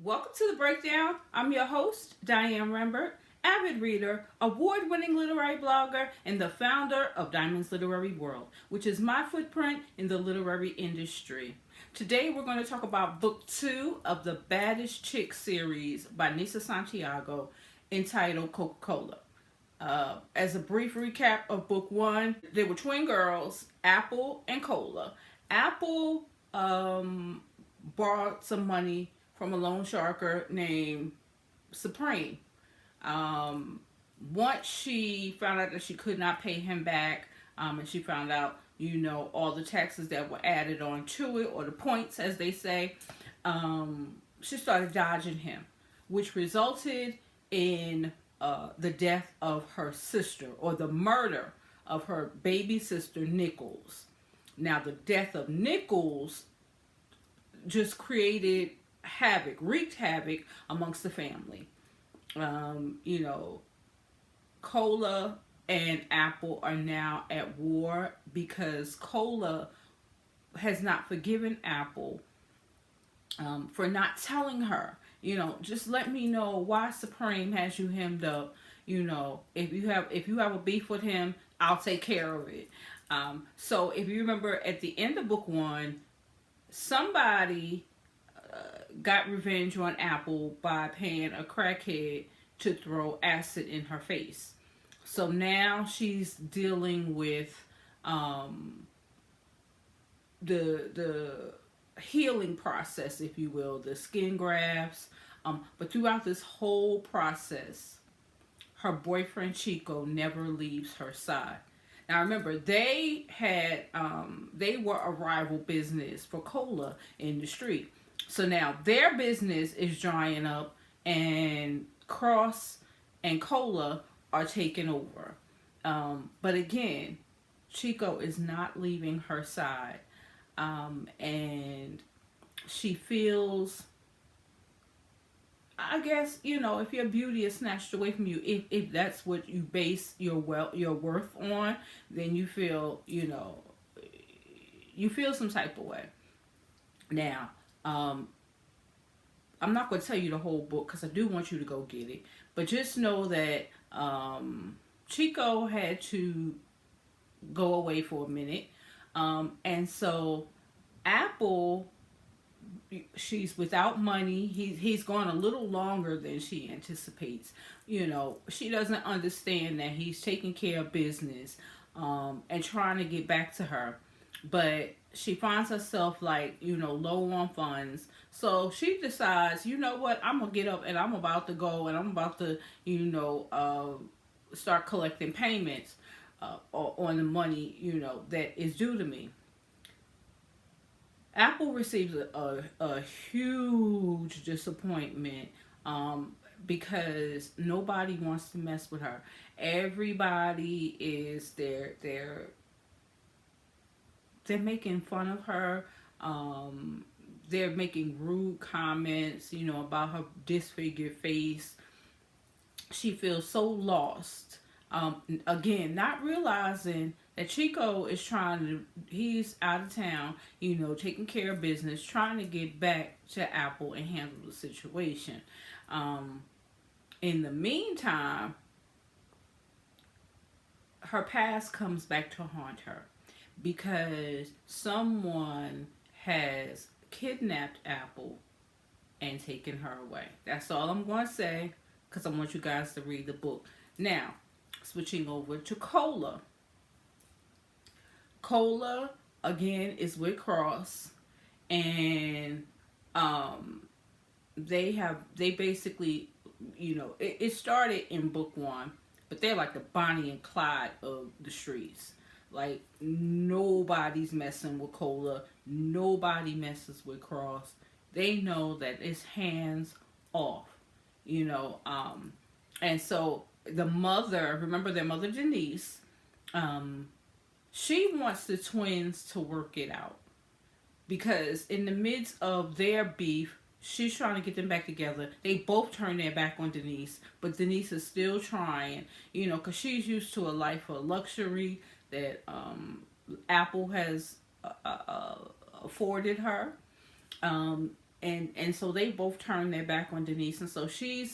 Welcome to the breakdown. I'm your host, Diane Rembert, avid reader, award winning literary blogger, and the founder of Diamond's Literary World, which is my footprint in the literary industry. Today, we're going to talk about book two of the Baddest Chick series by Nisa Santiago, entitled Coca-Cola. As a brief recap of book one, there were twin girls, Apple and Kola. Apple borrowed some money from a loan sharker named Supreme. Um, Once she found out that she could not pay him back, and she found out, all the taxes that were added on to it, or the points, as they say, she started dodging him, which resulted in the death of her sister, or the murder of her baby sister, Nichols. Now, the death of Nichols just created wreaked havoc amongst the family. You know, Cola and Apple are now at war because Cola has not forgiven Apple for not telling her. Just let me know why Supreme has you hemmed up. If you have a beef with him, I'll take care of it. So if you remember at the end of book one, somebody got revenge on Apple by paying a crackhead to throw acid in her face. So now she's dealing with the healing process, if you will, the skin grafts. But throughout this whole process, her boyfriend Chico never leaves her side. Now remember, they were a rival business for Cola in the street. So now their business is drying up, and Cross and Cola are taking over. But again, Chico is not leaving her side, and she feels, I guess, if your beauty is snatched away from you, if that's what you base your worth on, then you feel some type of way. Now, I'm not going to tell you the whole book because I do want you to go get it, but just know that Chico had to go away for a minute, and so Apple, she's without money. He's gone a little longer than she anticipates. She doesn't understand that he's taking care of business, and trying to get back to her, but she finds herself low on funds. So she decides, you know what, I'm gonna get up and I'm about to go and I'm about to start collecting payments on the money that is due to me. Apple receives a huge disappointment, because nobody wants to mess with her. Everybody is they're making fun of her. They're making rude comments, about her disfigured face. She feels so lost. Again, not realizing that Chico is he's out of town, taking care of business, trying to get back to Apple and handle the situation. In the meantime, her past comes back to haunt her because someone has kidnapped Apple and taken her away. That's all I'm going to say because I want you guys to read the book. Now, switching over to Cola. Cola, again, is with Cross, and they basically, it started in book one, but they're like the Bonnie and Clyde of the streets. Like, nobody's messing with Cola. Nobody messes with Cross. They know that it's hands off, And so the mother, remember their mother Denise, she wants the twins to work it out. Because in the midst of their beef, she's trying to get them back together. They both turn their back on Denise, but Denise is still trying, because she's used to a life of luxury that Apple has afforded her. and so they both turn their back on Denise, and so she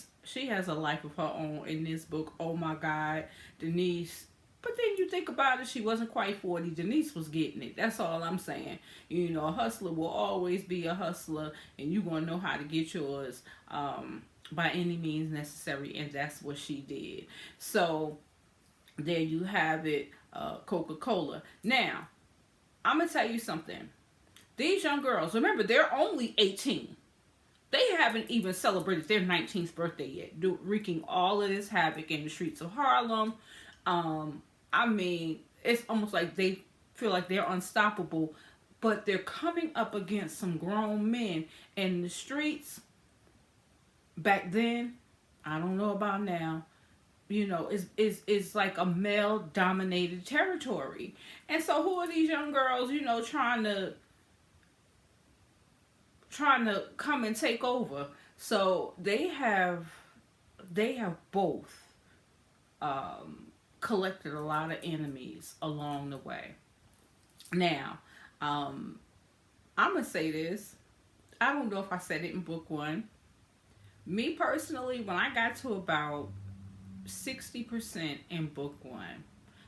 has a life of her own in this book. Oh my God, Denise. But then you think about it, she wasn't quite 40. Denise was getting it. That's all I'm saying. You know, a hustler will always be a hustler, and you're going to know how to get yours by any means necessary, and that's what she did. So, there you have it, Coca-Cola. Now, I'm going to tell you something. These young girls, remember, they're only 18. They haven't even celebrated their 19th birthday yet, wreaking all of this havoc in the streets of Harlem. I mean, it's almost like they feel like they're unstoppable, but they're coming up against some grown men in the streets. Back then, I don't know about now, you know, is like a male dominated territory. And so who are these young girls, you know, trying to come and take over? So they have both collected a lot of enemies along the way. Now, I'm gonna say this. I don't know if I said it in book one. Me personally, when I got to about 60% in book one,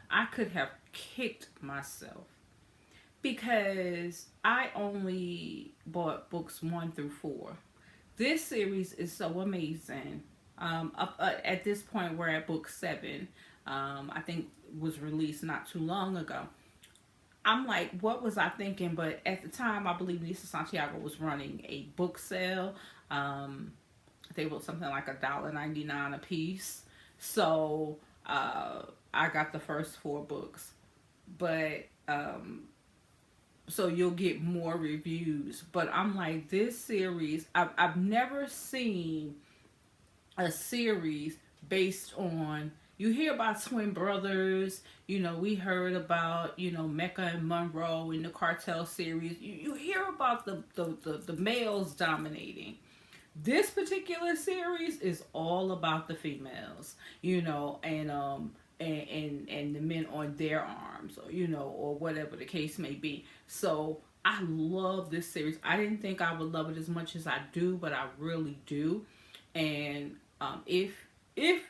I could have kicked myself because I only bought books 1 through 4. This series is so amazing. At this point, we're at book 7. I think was released not too long ago. I'm like, what was I thinking? But at the time, I believe Nisa Santiago was running a book sale. They were something like $1.99 a piece. So I got the first 4 books. But so you'll get more reviews. But I'm like, this series, I've never seen a series based on, you hear about twin brothers, you know, we heard about, you know, Mecca and Monroe in the Cartel series. You hear about the males dominating. This particular series is all about the females, you know, and the men on their arms, or, you know, or whatever the case may be. So I love this series. I didn't think I would love it as much as I do, but I really do. And if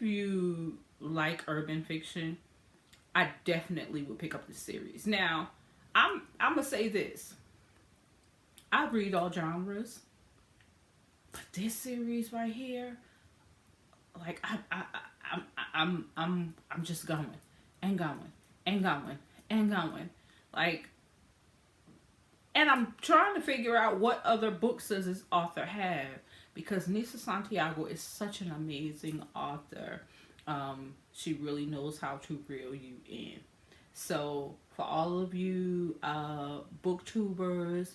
you like urban fiction, I definitely would pick up this series. Now, I'm gonna say this. I read all genres, but this series right here, like I'm just going and going and going and going, like, and I'm trying to figure out what other books does this author have, because Nisa Santiago is such an amazing author. She really knows how to reel you in. So for all of you booktubers,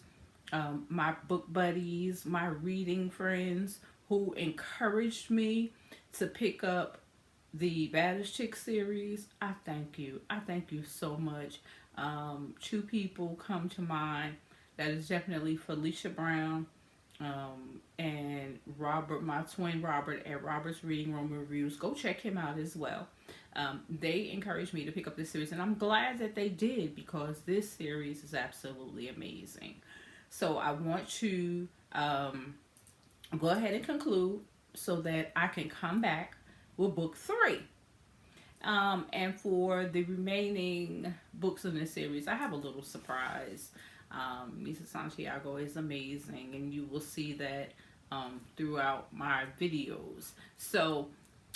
my book buddies, my reading friends who encouraged me to pick up the Baddest Chick series, I thank you. I thank you so much. 2 people come to mind. That is definitely Felicia Brown and Robert, my twin Robert at Robert's Reading Room Reviews. Go check him out as well. They encouraged me to pick up this series, and I'm glad that they did, because this series is absolutely amazing. So I want to go ahead and conclude so that I can come back with book 3. And for the remaining books in this series, I have a little surprise. Nisa Santiago is amazing, and you will see that throughout my videos. So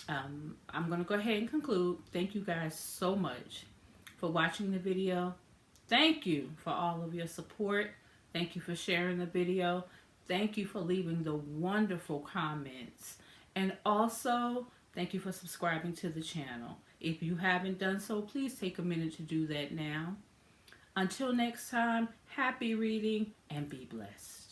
I'm going to go ahead and conclude. Thank you guys so much for watching the video. Thank you for all of your support. Thank you for sharing the video. Thank you for leaving the wonderful comments. And also, thank you for subscribing to the channel. If you haven't done so, please take a minute to do that now. Until next time, happy reading and be blessed.